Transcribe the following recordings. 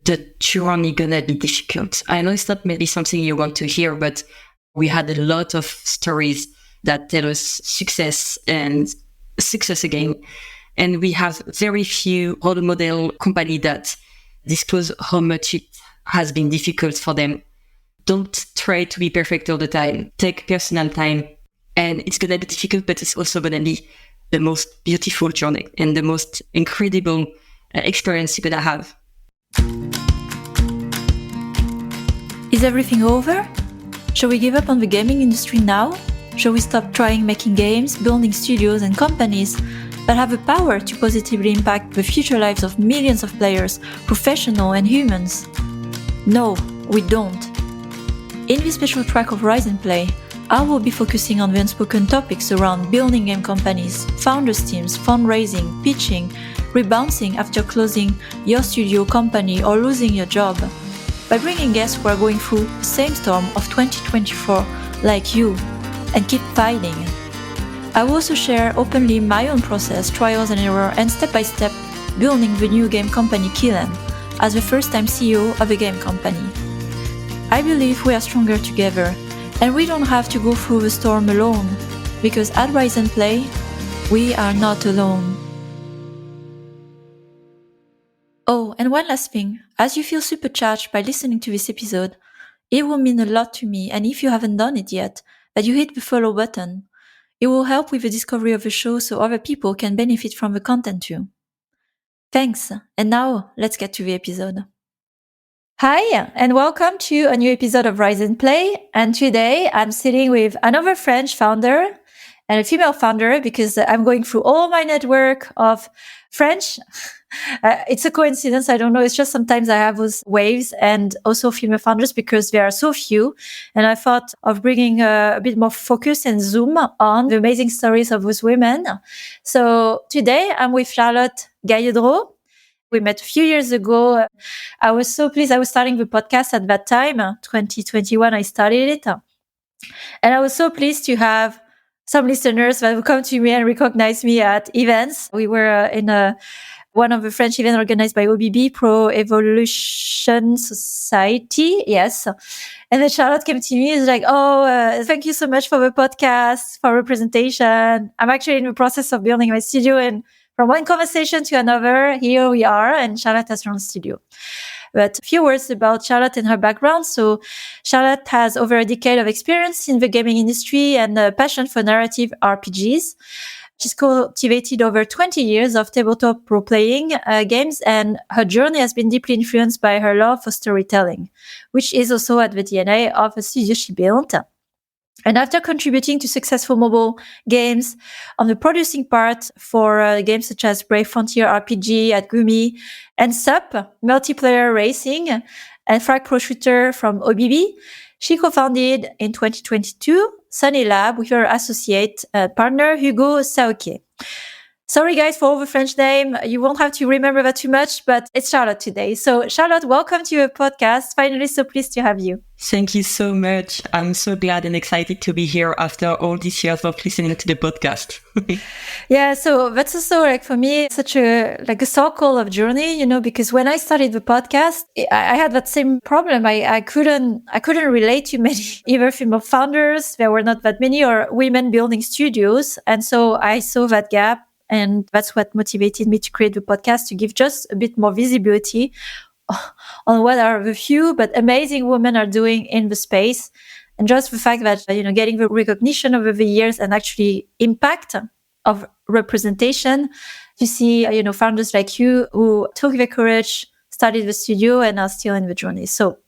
the journey gonna be difficult. I know it's not maybe something you want to hear, but we had a lot of stories that tell us success and success again. And we have very few role model company that disclose how much it has been difficult for them. Don't try to be perfect all the time. Take personal time. And it's going to be difficult, but it's also going to be the most beautiful journey and the most incredible experience you're going to have. Is everything over? Shall we give up on the gaming industry now? Shall we stop trying making games, building studios and companies that have the power to positively impact the future lives of millions of players, professional and humans? No, we don't. In this special track of Rise and Play, I will be focusing on the unspoken topics around building game companies, founders teams, fundraising, pitching, rebounding after closing your studio company or losing your job, by bringing guests who are going through the same storm of 2024 like you, and keep fighting. I will also share openly my own process, trials and error, and step-by-step building the new game company Killen as the first-time CEO of a game company. I believe we are stronger together, and we don't have to go through the storm alone, because at Rise and Play, we are not alone. Oh, and one last thing. As you feel supercharged by listening to this episode, it will mean a lot to me, and if you haven't done it yet, that you hit the follow button. It will help with the discovery of the show so other people can benefit from the content too. Thanks, and now let's get to the episode. Hi, and welcome to a new episode of Rise and Play. And today I'm sitting with another French founder and a female founder because I'm going through all my network of French. It's a coincidence. I don't know. It's just sometimes I have those waves and also female founders because there are so few. And I thought of bringing a bit more focus and zoom on the amazing stories of those women. So today I'm with Charlotte Gailledreau. We met a few years ago. I was so pleased. I was starting the podcast at that time, 2021, I started it. And I was so pleased to have some listeners that would come to me and recognize me at events. We were in one of the French events organized by OBB, Pro Evolution Society. Yes. And then Charlotte came to me and was like, thank you so much for the podcast, for the presentation. I'm actually in the process of building my studio, and from one conversation to another, here we are, and Charlotte has her own studio. But a few words about Charlotte and her background. So Charlotte has over a decade of experience in the gaming industry and a passion for narrative RPGs. She's cultivated over 20 years of tabletop role-playing games, and her journey has been deeply influenced by her love for storytelling, which is also at the DNA of the studio she built. And after contributing to successful mobile games on the producing part for games such as Brave Frontier RPG at Gumi and SUP, multiplayer racing, and Frag Pro Shooter from OBB, she co-founded in 2022 Sunny Lab with her associate partner Hugo Saoke. Sorry guys for all the French name. You won't have to remember that too much, but it's Charlotte today. So Charlotte, welcome to your podcast. Finally, so pleased to have you. Thank you so much. I'm so glad and excited to be here after all these years of listening to the podcast. Yeah, so that's also like for me such a circle of journey, because when I started the podcast, I had that same problem. I couldn't relate to many either female founders. There were not that many, or women building studios, and so I saw that gap. And that's what motivated me to create the podcast, to give just a bit more visibility on what are the few but amazing women are doing in the space. And just the fact that, getting the recognition over the years and actually impact of representation, you see, founders like you who took the courage, started the studio, and are still in the journey. So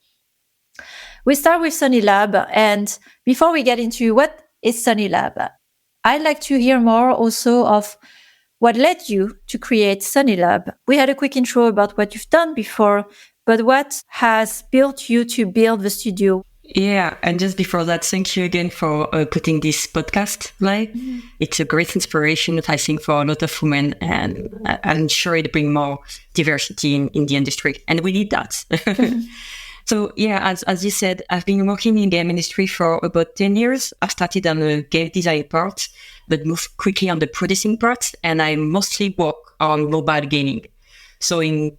we start with Sunny Lab. And before we get into what is Sunny Lab, I'd like to hear more also of what led you to create Sunny Lab. We had a quick intro about what you've done before, but what has built you to build the studio? Yeah, and just before that, thank you again for putting this podcast live. Mm-hmm. It's a great inspiration, I think, for a lot of women, and I'm sure it brings more diversity in the industry, and we need that. Mm-hmm. So yeah, as you said, I've been working in the game industry for about 10 years. I started on the game design part, but moved quickly on the producing part, and I mostly work on mobile gaming. So in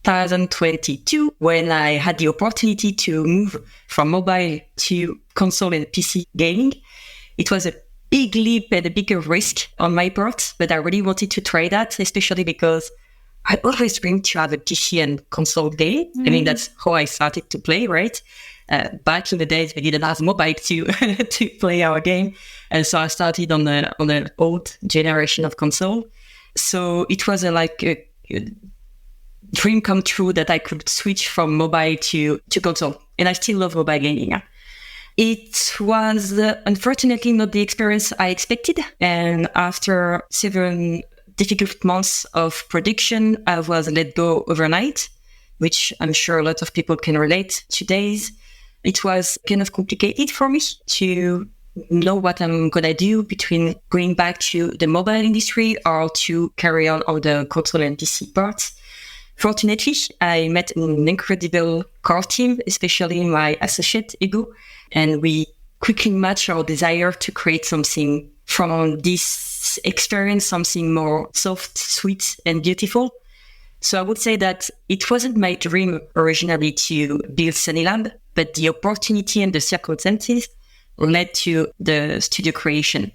2022 when I had the opportunity to move from mobile to console and PC gaming. It was a big leap and a bigger risk on my part, but I really wanted to try that, especially because I always dreamed to have a PC and console game. I mean, that's how I started to play, right? Back in the days, we didn't have mobile to to play our game. And so I started on the old generation of console. So it was a dream come true that I could switch from mobile to console. And I still love mobile gaming. Yeah. It was unfortunately not the experience I expected. And after 7 difficult months of production, I was let go overnight, which I'm sure a lot of people can relate to days. It was kind of complicated for me to know what I'm going to do between going back to the mobile industry or to carry on the console and PC parts. Fortunately, I met an incredible core team, especially my associate, Hugo, and we quickly matched our desire to create something from this experience, something more soft, sweet, and beautiful. So I would say that it wasn't my dream originally to build Sunny but the opportunity and the circumstances led to the studio creation.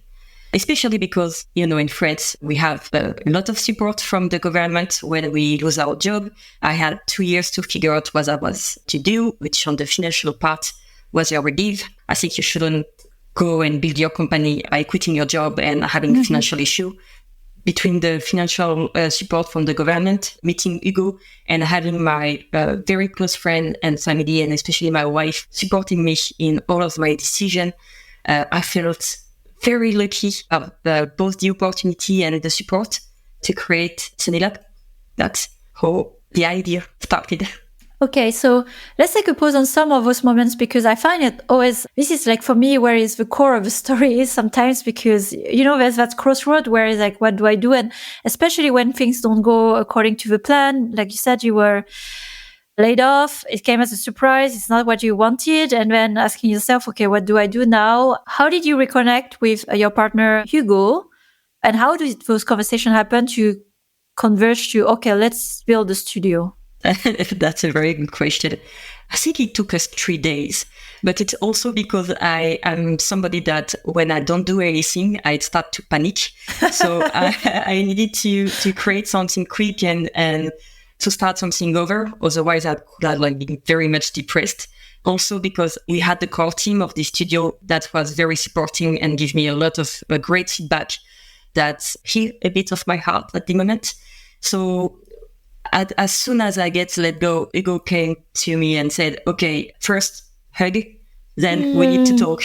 Especially because, in France, we have a lot of support from the government when we lose our job. I had 2 years to figure out what I was to do, which on the financial part was a relief. I think you shouldn't go and build your company by quitting your job and having a financial issue. Between the financial support from the government, meeting Hugo, and having my very close friend and family, and especially my wife, supporting me in all of my decisions, I felt very lucky of both the opportunity and the support to create Sunny. That's how the idea started. Okay, so let's take a pause on some of those moments because I find it always, this is like for me where is the core of the story is sometimes because, there's that crossroad where it's like, what do I do? And especially when things don't go according to the plan, like you said, you were laid off. It came as a surprise. It's not what you wanted. And then asking yourself, okay, what do I do now? How did you reconnect with your partner, Hugo? And how did those conversations happen to converge to, okay, let's build a studio? That's a very good question. I think it took us 3 days, but it's also because I am somebody that when I don't do anything, I start to panic. So I needed to create something quick and to start something over. Otherwise, I could have been very much depressed. Also because we had the core team of the studio that was very supporting and gave me a lot of great feedback that hit a bit of my heart at the moment. So as soon as I get let go, Hugo came to me and said, okay, first hug, then we need to talk.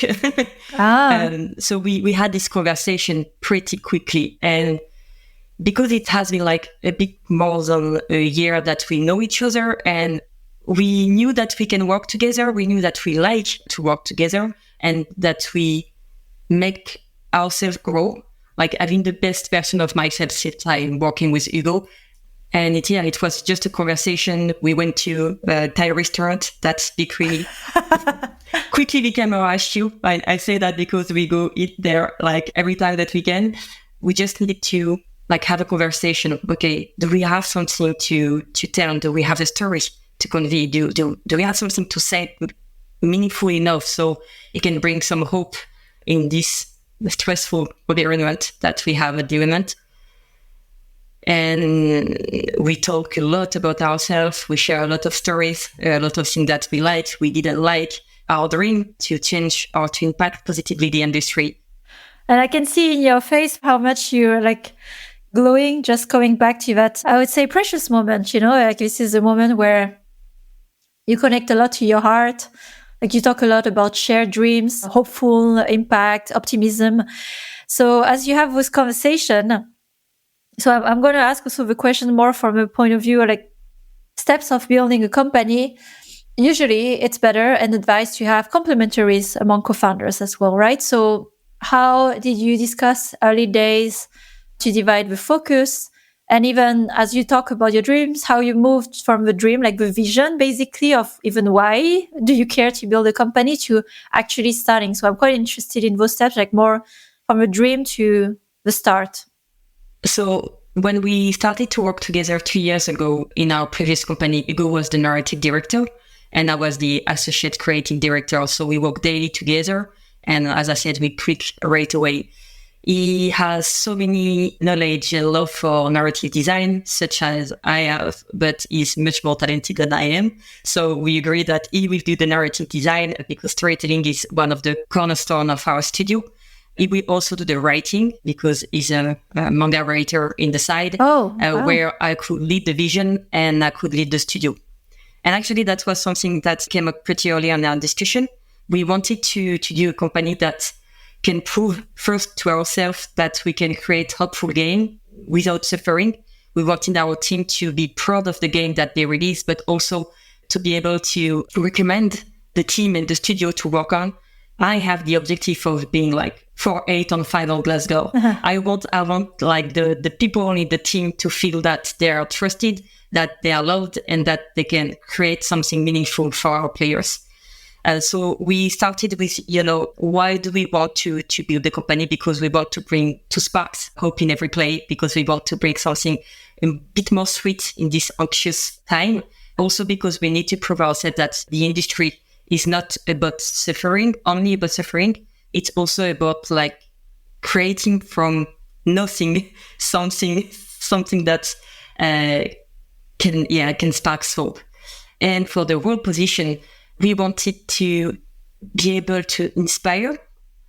So we had this conversation pretty quickly. And because it has been a bit more than a year that we know each other and we knew that we can work together. We knew that we like to work together and that we make ourselves grow, having the best version of myself since I'm working with Hugo. And it was just a conversation. We went to a Thai restaurant that quickly became our issue. I say that because we go eat there every time that we can. We just needed to have a conversation. Okay, do we have something to tell? Do we have a story to convey? Do we have something to say meaningful enough so it can bring some hope in this stressful environment that we have at the moment? And we talk a lot about ourselves. We share a lot of stories, a lot of things that we liked, we didn't like, our dream to change or to impact positively the industry. And I can see in your face how much you're glowing, just coming back to that, I would say, precious moment, this is a moment where you connect a lot to your heart. You talk a lot about shared dreams, hopeful impact, optimism. So as you have this conversation, so I'm going to ask also the question more from a point of view, steps of building a company. Usually it's better and advised to have complementaries among co-founders as well, right? So how did you discuss early days to divide the focus? And even as you talk about your dreams, how you moved from the dream, the vision basically of even why do you care to build a company to actually starting. So I'm quite interested in those steps, more from a dream to the start. So When we started to work together 2 years ago in our previous company, Hugo was the narrative director and I was the associate creative director. So we work daily together. And as I said, we click right away. He has so many knowledge and love for narrative design, such as I have, but he's much more talented than I am. So we agree that he will do the narrative design because storytelling is one of the cornerstone of our studio. He will also do the writing because he's a manga writer in the side, Oh, wow. where I could lead the vision and I could lead the studio. And actually, that was something that came up pretty early in our discussion. We wanted to do a company that can prove first to ourselves that we can create helpful game without suffering. We wanted our team to be proud of the game that they release, but also to be able to recommend the team and the studio to work on. I have the objective of being like 4-8 on Final Glasgow. I want like the people in the team to feel that they are trusted, that they are loved, and that they can create something meaningful for our players. So we started with, why do we want to build the company? Because we want to spark hope in every play, because we want to bring something a bit more sweet in this anxious time. Also because we need to prove ourselves that the industry is not about suffering, only about suffering. It's also about like creating from nothing something that can spark hope. And for the role position, we wanted to be able to inspire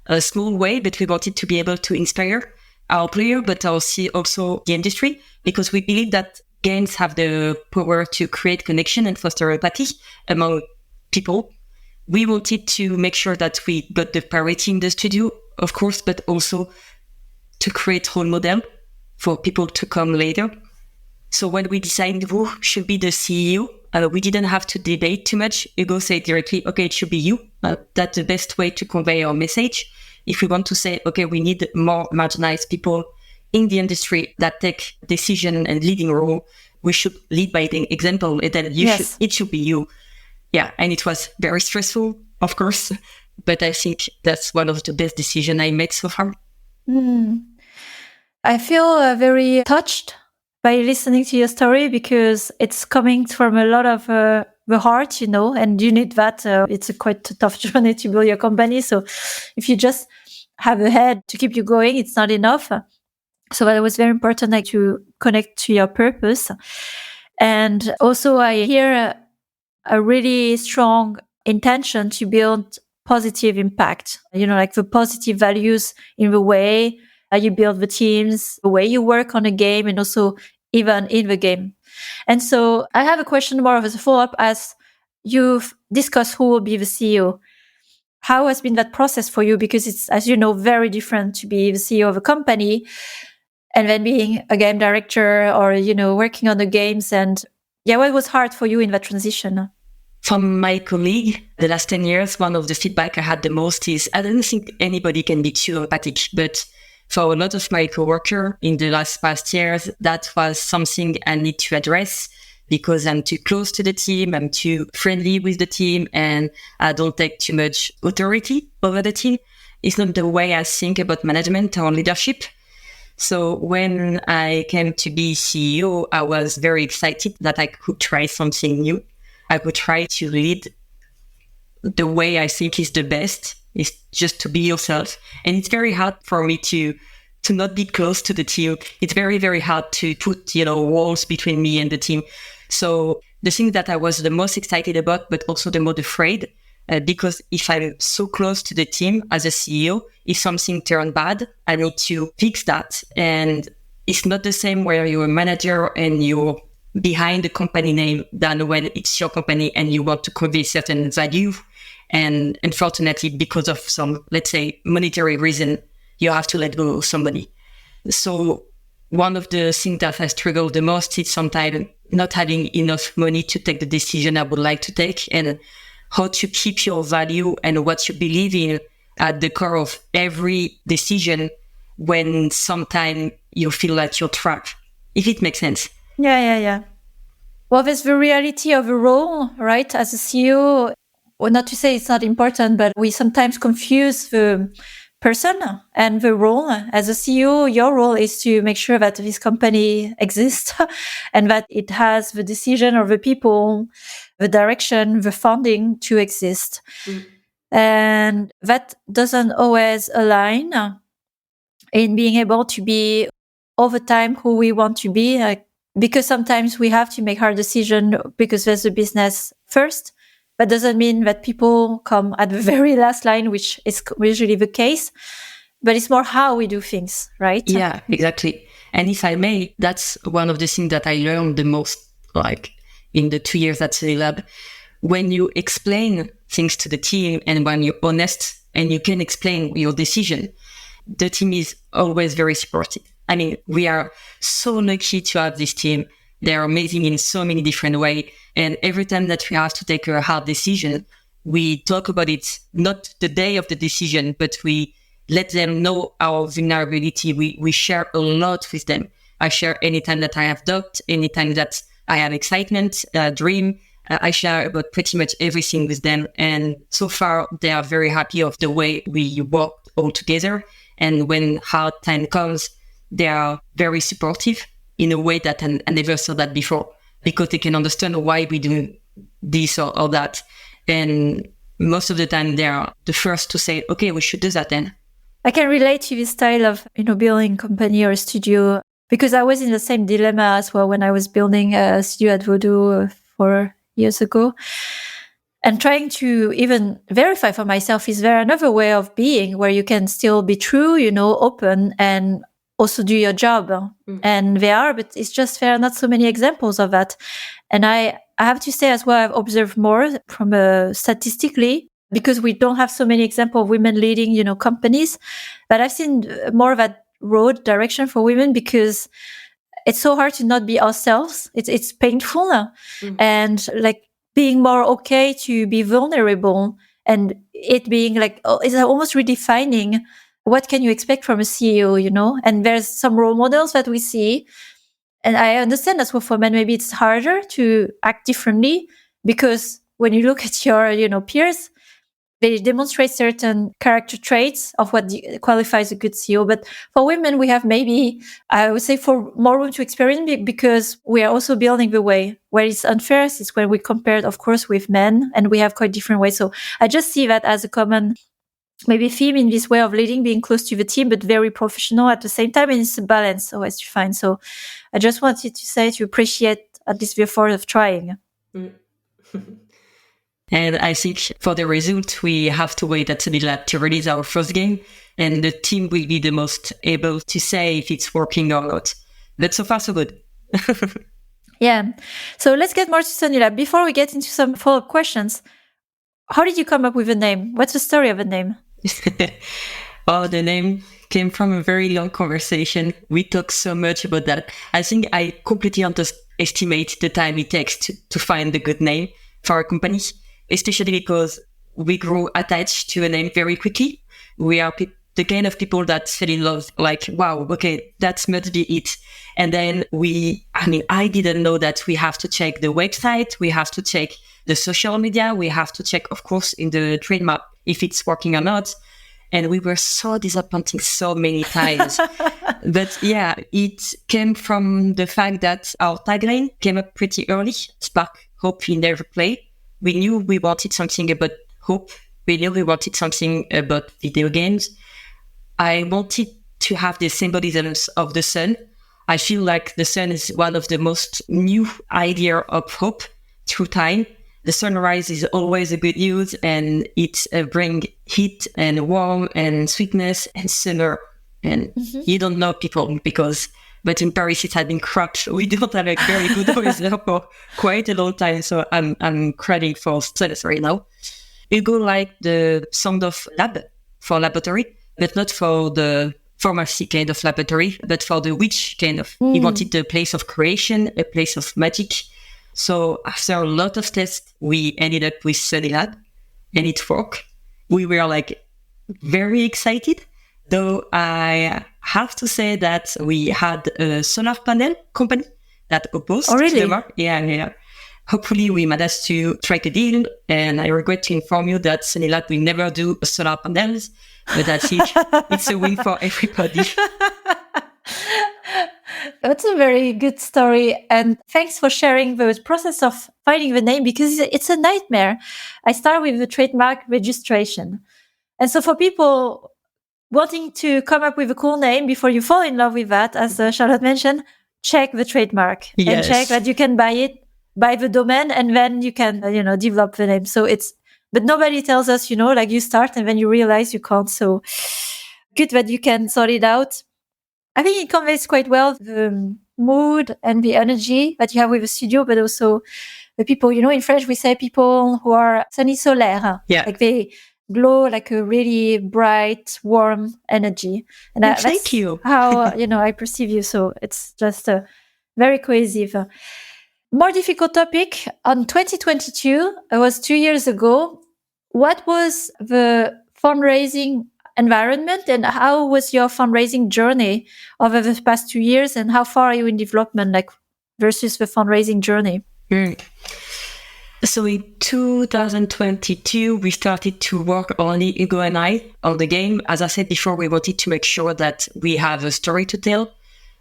a small way, but we wanted to be able to inspire our player, but also the industry, because we believe that games have the power to create connection and foster empathy among people. We wanted to make sure that we got the parity in the studio, of course, but also to create role model for people to come later. So when we decided who should be the CEO, we didn't have to debate too much. Hugo said directly, okay, it should be you. That's the best way to convey our message. If we want to say, okay, we need more marginalized people in the industry that take decision and leading role, we should lead by the example, and then it should be you. Yeah, and it was very stressful, of course, but I think that's one of the best decisions I made so far. I feel very touched by listening to your story, because it's coming from a lot of the heart, and you need that. It's a quite tough journey to build your company. So if you just have a head to keep you going, it's not enough. So that was very important, to connect to your purpose. And also I hear a really strong intention to build positive impact, like the positive values in the way you build the teams, the way you work on a game, and also even in the game. And so I have a question more of as a follow-up, as you've discussed who will be the CEO. How has been that process for you? Because it's, as you know, very different to be the CEO of a company and then being a game director, or, working on the games. And what was hard for you in that transition? From my colleague, the last 10 years, one of the feedback I had the most is, I don't think anybody can be too empathic, but for a lot of my coworkers in the past years, that was something I need to address, because I'm too close to the team, I'm too friendly with the team, and I don't take too much authority over the team. It's not the way I think about management or leadership. So when I came to be CEO, I was very excited that I could try something new. I could try to lead the way I think is the best, is just to be yourself. And it's very hard for me to not be close to the team. It's very, very hard to put, walls between me and the team. So the thing that I was the most excited about, but also the most afraid, because if I'm so close to the team as a CEO, if something turned bad, I need to fix that. And it's not the same where you're a manager and you're behind the company name than when it's your company and you want to convey certain value. And unfortunately, because of some, let's say, monetary reason, you have to let go of somebody. So one of the things that I struggle the most is sometimes not having enough money to take the decision I would like to take, and how to keep your value and what you believe in at the core of every decision when sometimes you feel like you're trapped, if it makes sense. Yeah. Well, there's the reality of a role, right? As a CEO, well, not to say it's not important, but we sometimes confuse the person. And the role as a CEO, your role is to make sure that this company exists and that it has the decision or the people, the direction, the funding to exist. And that doesn't always align in being able to be over time who we want to be, because sometimes we have to make hard decisions because there's a business first. That doesn't mean that people come at the very last line, which is usually the case, but it's more how we do things, right? Yeah, exactly. And if I may, that's one of the things that I learned the most, like in the 2 years at Lab. When you explain things to the team and when you're honest and you can explain your decision, the team is always very supportive. I mean, we are so lucky to have this team. They're amazing in so many different ways. And every time that we have to take a hard decision, we talk about it, not the day of the decision, but we let them know our vulnerability. We share a lot with them. I share anytime that I have doubt, anytime that I have excitement, dream. I share about pretty much everything with them. And so far, they are very happy of the way we work all together. And when hard time comes, they are very supportive in a way that I never saw that before, because they can understand why we do this or that. And most of the time, they are the first to say, okay, we should do that then. I can relate to this style of, building a company or a studio, because I was in the same dilemma as well when I was building a studio at Voodoo 4 years ago. And trying to even verify for myself, is there another way of being where you can still be true, open and also do your job? And there are, but it's just there are not so many examples of that. And I have to say as well, I've observed more from statistically, because we don't have so many examples of women leading, companies, but I've seen more of that road direction for women, because it's so hard to not be ourselves. It's painful. And like being more okay to be vulnerable, and it being like, it's almost redefining what can you expect from a CEO, and there's some role models that we see. And I understand as well for men, maybe it's harder to act differently, because when you look at your, peers, they demonstrate certain character traits of what qualifies a good CEO. But for women, we have maybe, I would say, for more room to experiment, because we are also building the way. Where it's unfair is when we compare, of course, with men, and we have quite different ways. So I just see that as a common maybe theme in this way of leading, being close to the team, but very professional at the same time. And it's a balance always to find. So I just wanted to say to appreciate at least the effort of trying. And I think for the result, we have to wait at Sunny Lab to release our first game. And the team will be the most able to say if it's working or not. But so far, so good. Yeah. So let's get more to Sunny Lab. Before we get into some follow-up questions, how did you come up with a name? What's the story of a name? Oh, the name came from a very long conversation. We talked so much about that. I think I completely underestimate the time it takes to find the good name for our company, especially because we grew attached to a name very quickly. We are the kind of people that fell in love, like, wow, okay, that must be it. And then I didn't know that we have to check the website, we have to check the social media, we have to check, of course, in the trademark if it's working or not. And we were so disappointing so many times. But yeah, it came from the fact that our tagline came up pretty early, spark hope in every play. We knew we wanted something about hope. We knew we wanted something about video games. I wanted to have the symbolism of the sun. I feel like the sun is one of the most new idea of hope through time. The sunrise is always a good news, and it brings heat and warmth and sweetness and summer. And you don't know people but in Paris it had been crushed. We don't have a very good weather for quite a long time, so I'm craving for sunset right now. It go like the sound of lab for laboratory, but not for the pharmacy kind of laboratory, but for the witch kind of. He wanted a place of creation, a place of magic. So after a lot of tests, we ended up with Sunny Lab, and it worked. We were like very excited, though I have to say that we had a solar panel company that opposed to the market. Yeah. hopefully we managed to strike a deal. And I regret to inform you that Sunilab will never do solar panels, but that's it. It's a win for everybody. That's a very good story. And thanks for sharing the process of finding the name, because it's a nightmare. I start with the trademark registration. And so for people wanting to come up with a cool name before you fall in love with that, as Charlotte mentioned, check the trademark and check that you can buy the domain, and then you can, develop the name. So but nobody tells us, like you start and then you realize you can't. So good that you can sort it out. I think it conveys quite well the mood and the energy that you have with the studio, but also the people, in French, we say people who are sunny solaire. Yeah. Like they glow like a really bright, warm energy. And thank you. How, I perceive you. So it's just very cohesive. More difficult topic on 2022. It was 2 years ago. What was the fundraising environment, and how was your fundraising journey over the past 2 years, and how far are you in development, like versus the fundraising journey? So in 2022, we started to work, only Hugo and I, on the game. As I said before, we wanted to make sure that we have a story to tell.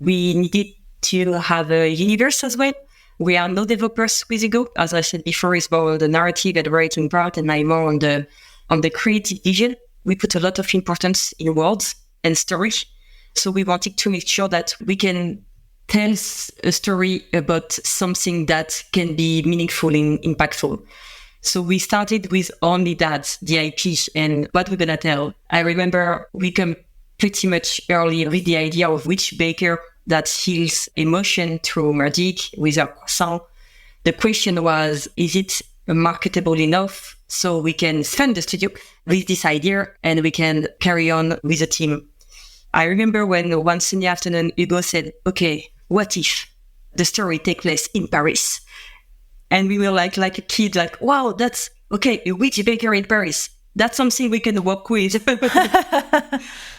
We needed to have a universe as well. We are no developers with Hugo. As I said before, it's more on the narrative and writing part, and I'm more on the creative vision. We put a lot of importance in words and story. So we wanted to make sure that we can tell a story about something that can be meaningful and impactful. So we started with only that, the IP and what we're going to tell. I remember we come pretty much early with the idea of which baker that feels emotion through magic with a croissant. The question was, is it marketable enough so we can fund the studio with this idea and we can carry on with the team? I remember when one Sunday afternoon, Hugo said, okay, what if the story takes place in Paris? And we were like a kid, like, wow, that's okay, a witch baker in Paris. That's something we can work with.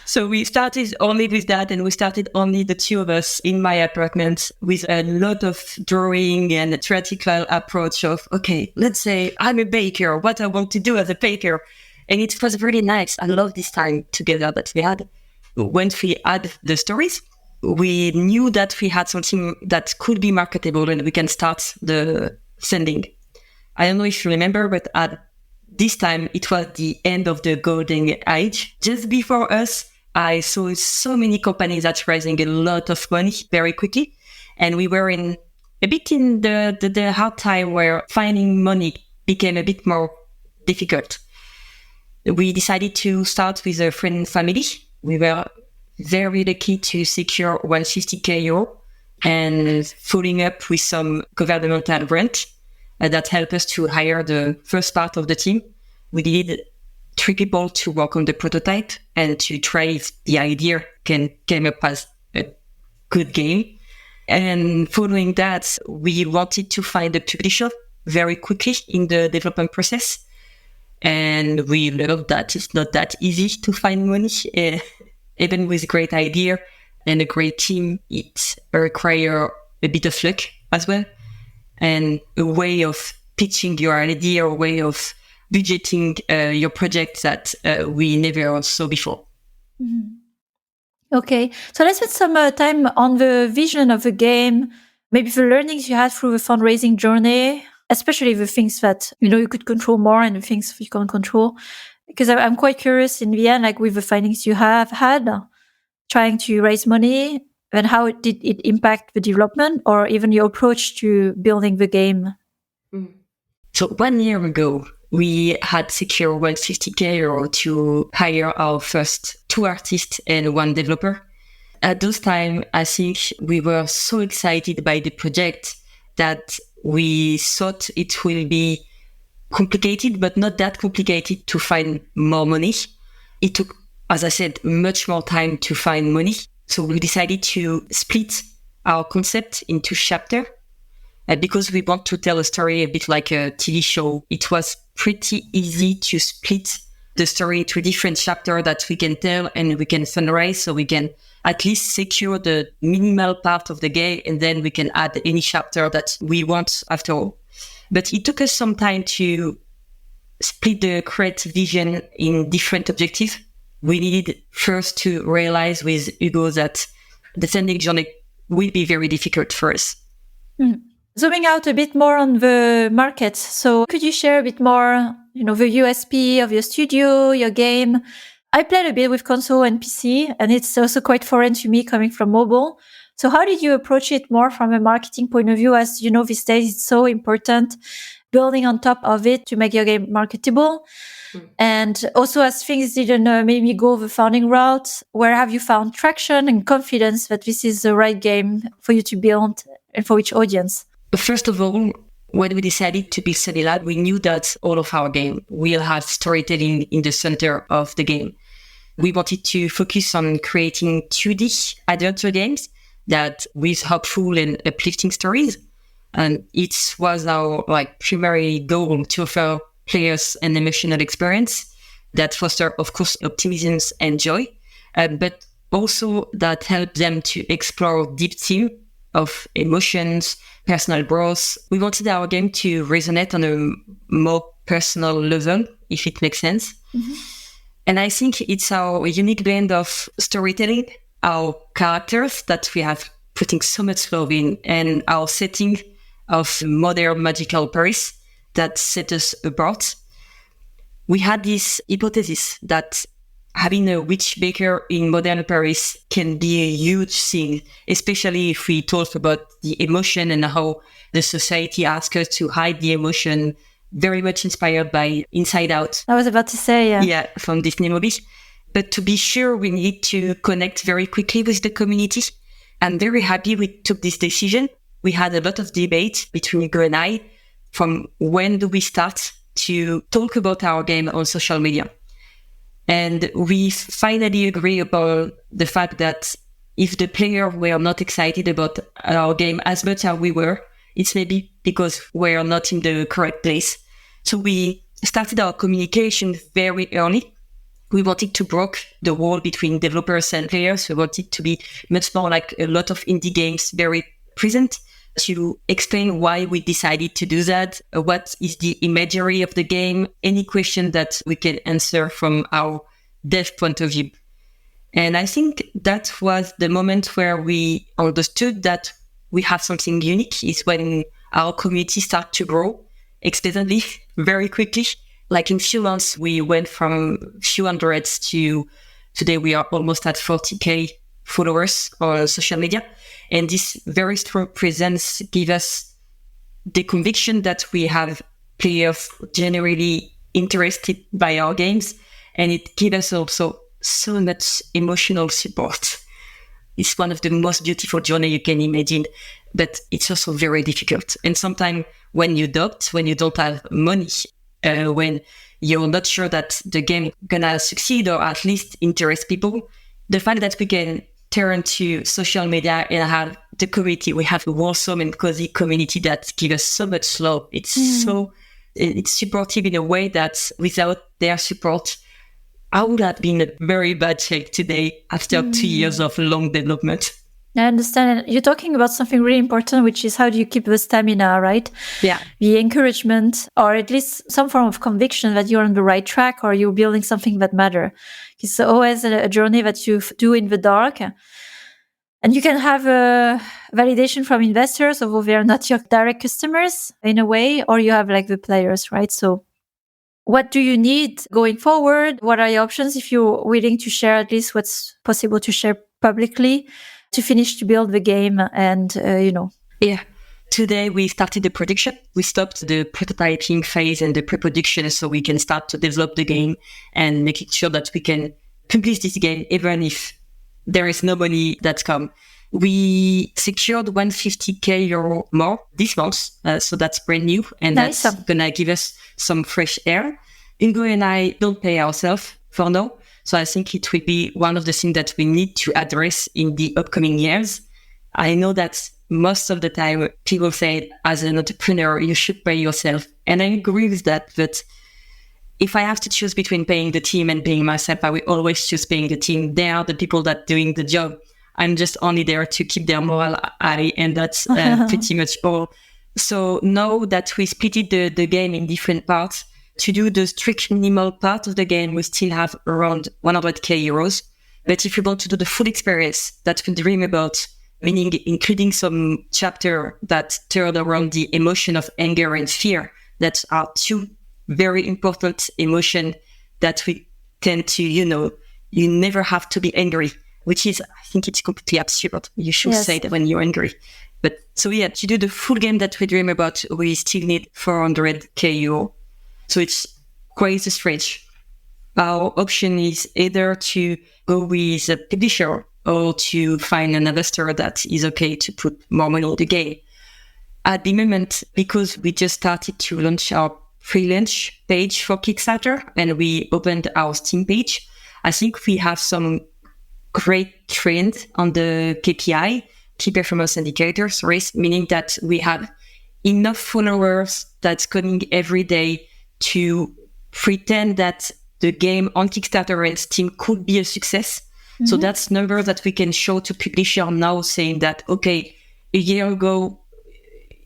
So we started only with that, and we started only the two of us in my apartment with a lot of drawing and a theoretical approach of, okay, let's say I'm a baker, what I want to do as a baker. And it was really nice. I love this time together that we had. Once we had the stories, we knew that we had something that could be marketable and we can start the sending. I don't know if you remember, but at this time, it was the end of the golden age. Just before us, I saw so many companies that raising a lot of money very quickly. And we were a bit in the hard time where finding money became a bit more difficult. We decided to start with a friend and family. We were very lucky to secure 150k euro and following up with some governmental grant that helped us to hire the first part of the team. We needed 3 people to work on the prototype and to try if the idea came up as a good game. And following that, we wanted to find a publisher very quickly in the development process. And we learned that it's not that easy to find money. Even with a great idea and a great team, it requires a bit of luck as well. And a way of pitching your idea, a way of budgeting your project that we never saw before. Mm-hmm. Okay, so let's spend some time on the vision of the game, maybe the learnings you had through the fundraising journey, especially the things that you could control more and the things you can't control. Because I'm quite curious in the end, like with the findings you have had, trying to raise money, and how did it impact the development or even your approach to building the game? So 1 year ago, we had secured 150k euro to hire our first 2 artists and 1 developer. At those time, I think we were so excited by the project that we thought it will be complicated, but not that complicated to find more money. It took, as I said, much more time to find money. So we decided to split our concept into chapters. Because we want to tell a story a bit like a TV show, it was pretty easy to split the story into different chapters that we can tell and we can fundraise, so we can at least secure the minimal part of the game, and then we can add any chapter that we want after all. But it took us some time to split the creative vision in different objectives. We needed first to realize with Hugo that the funding journey will be very difficult for us. Zooming out a bit more on the market. So could you share a bit more, the USP of your studio, your game? I played a bit with console and PC, and it's also quite foreign to me coming from mobile. So how did you approach it more from a marketing point of view? As you know, these days it's so important building on top of it to make your game marketable. And also, as things didn't maybe go the founding route, where have you found traction and confidence that this is the right game for you to build and for which audience? First of all, when we decided to build Study Lab, we knew that all of our game will have storytelling in the center of the game. We wanted to focus on creating 2D adventure games that with hopeful and uplifting stories. And it was our primary goal to offer players an emotional experience that foster, of course, optimism and joy, but also that help them to explore deep theme of emotions, personal growth. We wanted our game to resonate on a more personal level, if it makes sense. Mm-hmm. And I think it's our unique blend of storytelling, our characters that we have putting so much love in, and our setting of modern magical Paris that set us apart. We had this hypothesis that having a witch baker in modern Paris can be a huge thing, especially if we talk about the emotion and how the society asks us to hide the emotion, very much inspired by Inside Out. I was about to say, yeah. Yeah, from Disney movies. But to be sure, we need to connect very quickly with the community. I'm very happy we took this decision. We had a lot of debate between Hugo and I from when do we start to talk about our game on social media. And we finally agree about the fact that if the players were not excited about our game as much as we were, it's maybe because we're not in the correct place. So we started our communication very early. We wanted to break the wall between developers and players. We wanted to be much more like a lot of indie games, very present, to explain why we decided to do that, what is the imagery of the game, any question that we can answer from our dev point of view. And I think that was the moment where we understood that we have something unique, is when our community started to grow expectantly, very quickly. Like in few months, we went from few hundreds to today we are almost at 40K followers on social media. And this very strong presence gives us the conviction that we have players generally interested by our games. And it gives us also so much emotional support. It's one of the most beautiful journeys you can imagine, but it's also very difficult. And sometimes when you doubt, when you don't have money, when you're not sure that the game is gonna succeed or at least interest people, the fact that we can turn to social media and have the community, we have a wholesome and cozy community that gives us so much love. It's it's supportive in a way that without their support, I would have been in a very bad shape today after 2 years of long development. I understand. You're talking about something really important, which is how do you keep the stamina, right? Yeah. The encouragement, or at least some form of conviction that you're on the right track or you're building something that matters. It's always a journey that you do in the dark. And you can have a validation from investors, although they're not your direct customers in a way, or you have like the players, right? So what do you need going forward? What are your options if you're willing to share at least what's possible to share publicly to finish to build the game and, Yeah. Today we started the production. We stopped the prototyping phase and the pre-production so we can start to develop the game and making sure that we can complete this game even if there is no money that's come. We secured 150K euro more this month, so that's brand new, and nice. That's gonna give us some fresh air. Hugo and I don't pay ourselves for now, so I think it will be one of the things that we need to address in the upcoming years. I know that most of the time people say, as an entrepreneur, you should pay yourself, and I agree with that, but if I have to choose between paying the team and paying myself, I will always choose paying the team. They are the people that are doing the job. I'm just only there to keep their morale high, and that's pretty much all. So now that we split the game in different parts, to do the strict minimal part of the game, we still have around 100k euros. But if you want to do the full experience that we dream about, meaning including some chapter that turn around the emotion of anger and fear, that are two very important emotions that we tend to, you never have to be angry, which is, I think it's completely absurd. You should say that when you're angry. But so to do the full game that we dream about, we still need 400k euro. So it's quite a stretch. Our option is either to go with a publisher or to find an investor that is okay to put more money in the game. At the moment, because we just started to launch our pre-launch page for Kickstarter and we opened our Steam page, I think we have some great trend on the KPI, key performance indicators, meaning that we have enough followers that's coming every day to pretend that the game on Kickstarter and Steam could be a success. Mm-hmm. So that's numbers that we can show to publisher now, saying that, okay, a year ago,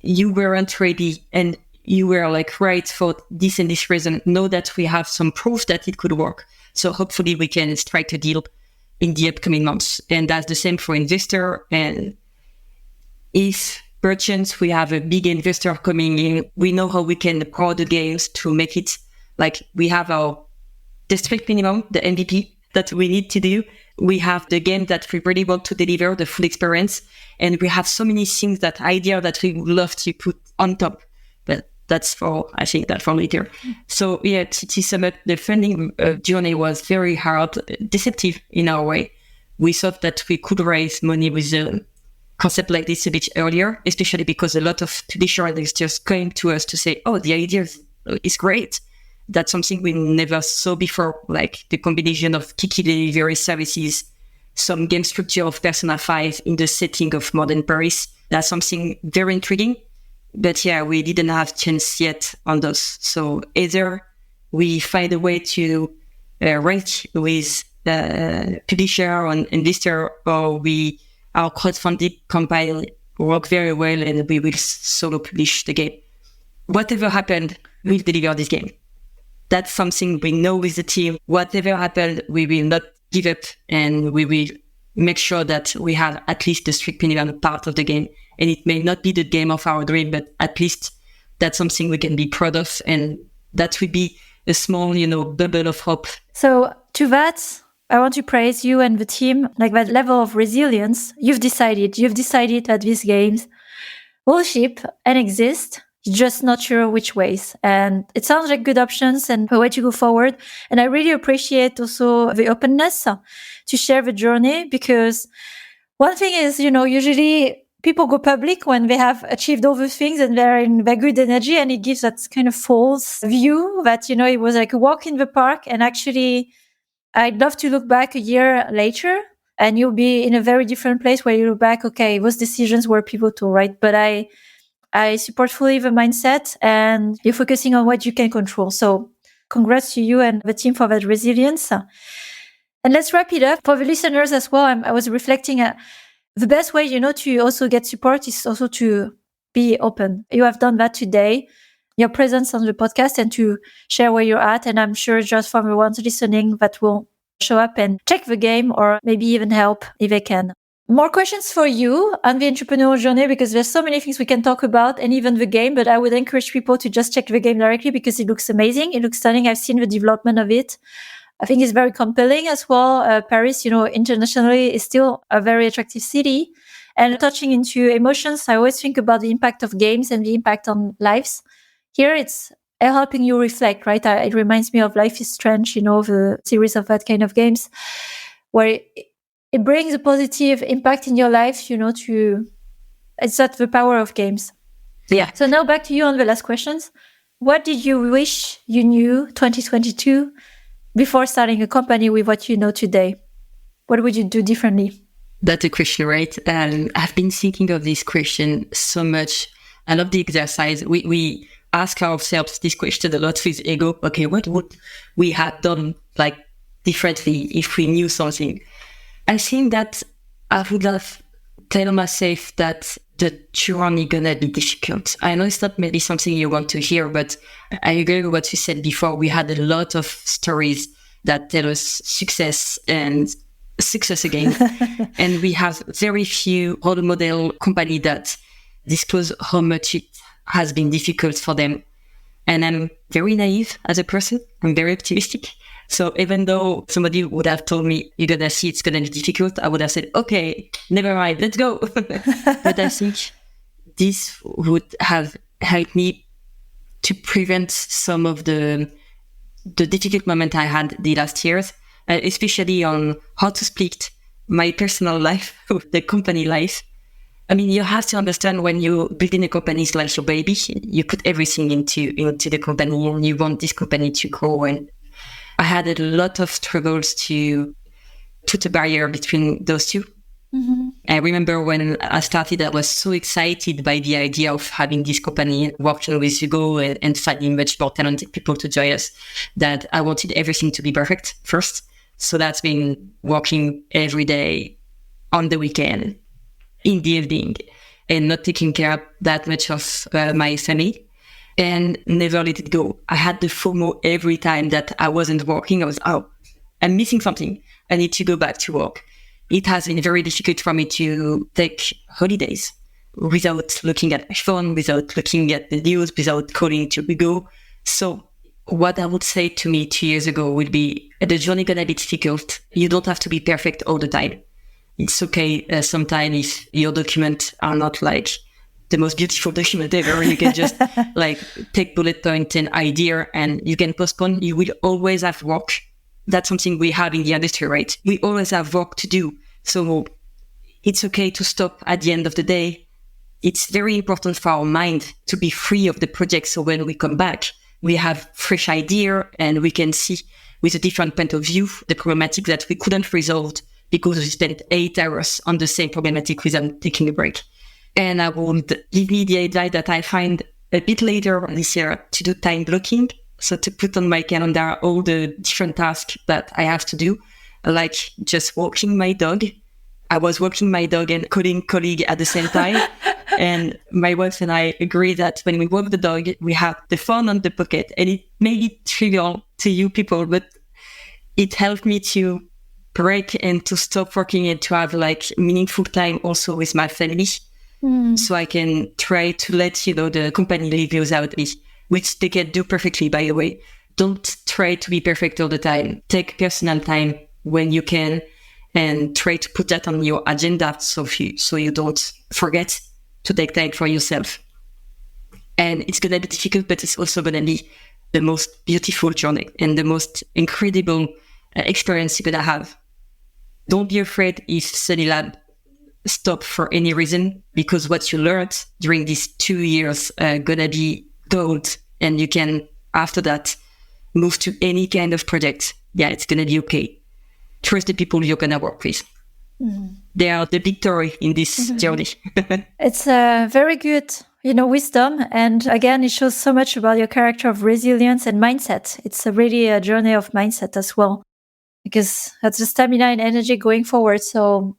you weren't ready and you were right for this and this reason. Know that we have some proof that it could work. So hopefully we can strike a deal in the upcoming months. And that's the same for investor. And if perchance we have a big investor coming in, we know how we can grow the games to make it we have the strict minimum, the MVP that we need to do. We have the game that we really want to deliver, the full experience. And we have so many things, idea that we would love to put on top. But that's for later. So to sum up, the funding journey was very hard, deceptive in our way. We thought that we could raise money with a concept like this a bit earlier, especially because a lot of publisher investors came to us to say, oh, the idea is great. That's something we never saw before, like the combination of Kiki delivery services, some game structure of Persona 5 in the setting of modern Paris. That's something very intriguing. But we didn't have chance yet on those. So either we find a way to rank with the publisher or investor, or our crowdfunding campaign work very well and we will solo publish the game. Whatever happened, we'll deliver this game. That's something we know with the team. Whatever happened, we will not give up and we will make sure that we have at least the strict minimum part of the game. And it may not be the game of our dream, but at least that's something we can be proud of. And that will be a small, bubble of hope. So to that, I want to praise you and the team, that level of resilience. You've decided that these games will ship and exist. You're just not sure which ways. And it sounds like good options and a way to go forward. And I really appreciate also the openness to share the journey, because one thing is, usually people go public when they have achieved all the things and they're in their good energy, and it gives that kind of false view that, it was like a walk in the park. And actually, I'd love to look back a year later and you'll be in a very different place where you look back, okay, those decisions were pivotal, right? But I support fully the mindset and you're focusing on what you can control. So congrats to you and the team for that resilience. And let's wrap it up. For the listeners as well, I was reflecting the best way, to also get support is also to be open. You have done that today, your presence on the podcast, and to share where you're at. And I'm sure just from the ones listening that will show up and check the game or maybe even help if they can. More questions for you on the entrepreneurial journey, because there's so many things we can talk about and even the game, but I would encourage people to just check the game directly because it looks amazing. It looks stunning. I've seen the development of it. I think it's very compelling as well. Paris, internationally is still a very attractive city. And touching into emotions, I always think about the impact of games and the impact on lives. Here it's helping you reflect, right? It reminds me of Life is Strange, the series of that kind of games where it brings a positive impact in your life, it's that the power of games. Yeah. So now back to you on the last questions. What did you wish you knew 2022 before starting a company with what you know today? What would you do differently? That's a question, right? And I've been thinking of this question so much. I love the exercise. We ask ourselves this question a lot with ego. Okay, what would we have done differently if we knew something? I think that I would have told myself that the journey gonna be difficult. I know it's not maybe something you want to hear, but I agree with what you said before. We had a lot of stories that tell us success and success again. And we have very few role model company that disclose how much it has been difficult for them. And I'm very naive as a person. I'm very optimistic. So even though somebody would have told me, you're going to see it's going to be difficult, I would have said, okay, never mind, let's go. But I think this would have helped me to prevent some of the difficult moment I had the last years, especially on how to split my personal life with the company life. I mean, you have to understand when you're building a company, it's like your baby. You put everything into the company and you want this company to grow. And I had a lot of struggles to put a barrier between those two. Mm-hmm. I remember when I started, I was so excited by the idea of having this company, working with Hugo and finding much more talented people to join us, that I wanted everything to be perfect first. So that's been working every day on the weekend, in the evening, and not taking care that much of my family. And never let it go. I had the FOMO every time that I wasn't working. I was, I'm missing something. I need to go back to work. It has been very difficult for me to take holidays without looking at my phone, without looking at the news, without calling to Hugo. So what I would say to me 2 years ago would be, the journey gonna be difficult. You don't have to be perfect all the time. It's okay sometimes if your documents are not like the most beautiful document ever. You can just like take bullet point and idea and you can postpone. You will always have work. That's something we have in the industry, right? We always have work to do. So it's okay to stop at the end of the day. It's very important for our mind to be free of the project. So when we come back, we have fresh idea and we can see with a different point of view the problematic that we couldn't resolve because we spent 8 hours on the same problematic without taking a break. And I would give me the advice that I find a bit later this year to do time blocking. So to put on my calendar all the different tasks that I have to do, like just walking my dog. I was walking my dog and calling colleague at the same time. And my wife and I agree that when we walk the dog, we have the phone on the pocket. And it may be trivial to you people, but it helped me to break and to stop working and to have like meaningful time also with my family. So I can try to let, the company live without me, which they can do perfectly, by the way. Don't try to be perfect all the time. Take personal time when you can and try to put that on your agenda so you don't forget to take time for yourself. And it's going to be difficult, but it's also going to be the most beautiful journey and the most incredible experience you're going to have. Don't be afraid if Sunny Lab stop for any reason, because what you learned during these 2 years gonna be gold, and you can after that move to any kind of project. Yeah, it's gonna be okay. Trust the people you're gonna work with. They are the victory in this journey. It's very good, wisdom, and again, it shows so much about your character of resilience and mindset. It's really a journey of mindset as well, because that's the stamina and energy going forward. So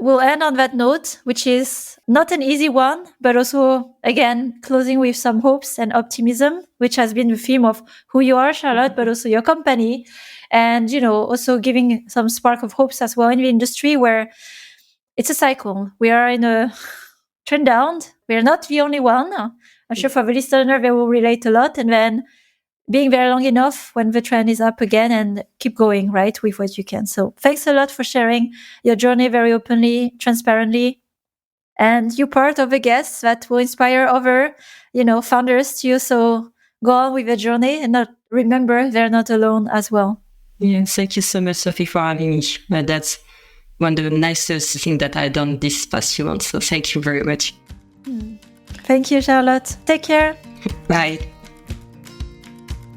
we'll end on that note, which is not an easy one, but also, again, closing with some hopes and optimism, which has been the theme of who you are, Charlotte, but also your company. And, also giving some spark of hopes as well in the industry where it's a cycle. We are in a trend down. We're not the only one. I'm sure for the listener, they will relate a lot. And then being there long enough when the trend is up again and keep going, right, with what you can. So thanks a lot for sharing your journey very openly, transparently. And you're part of the guests that will inspire other, founders to also go on with the journey and not remember they're not alone as well. Yeah, thank you so much, Sophie, for having me. That's one of the nicest things that I've done this past few months. So thank you very much. Thank you, Charlotte. Take care. Bye.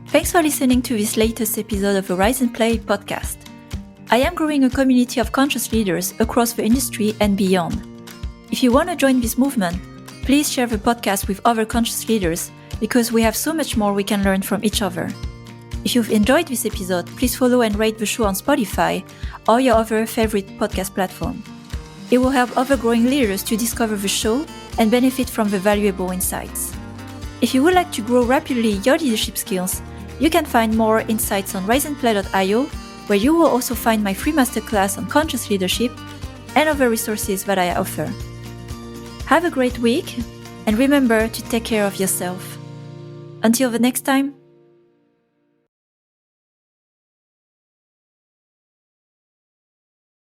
Thanks for listening to this latest episode of the Rise and Play podcast. I am growing a community of conscious leaders across the industry and beyond. If you want to join this movement, please share the podcast with other conscious leaders because we have so much more we can learn from each other. If you've enjoyed this episode, please follow and rate the show on Spotify or your other favorite podcast platform. It will help other growing leaders to discover the show and benefit from the valuable insights. If you would like to grow rapidly your leadership skills, you can find more insights on riseandplay.io, where you will also find my free masterclass on conscious leadership and other resources that I offer. Have a great week, and remember to take care of yourself. Until the next time.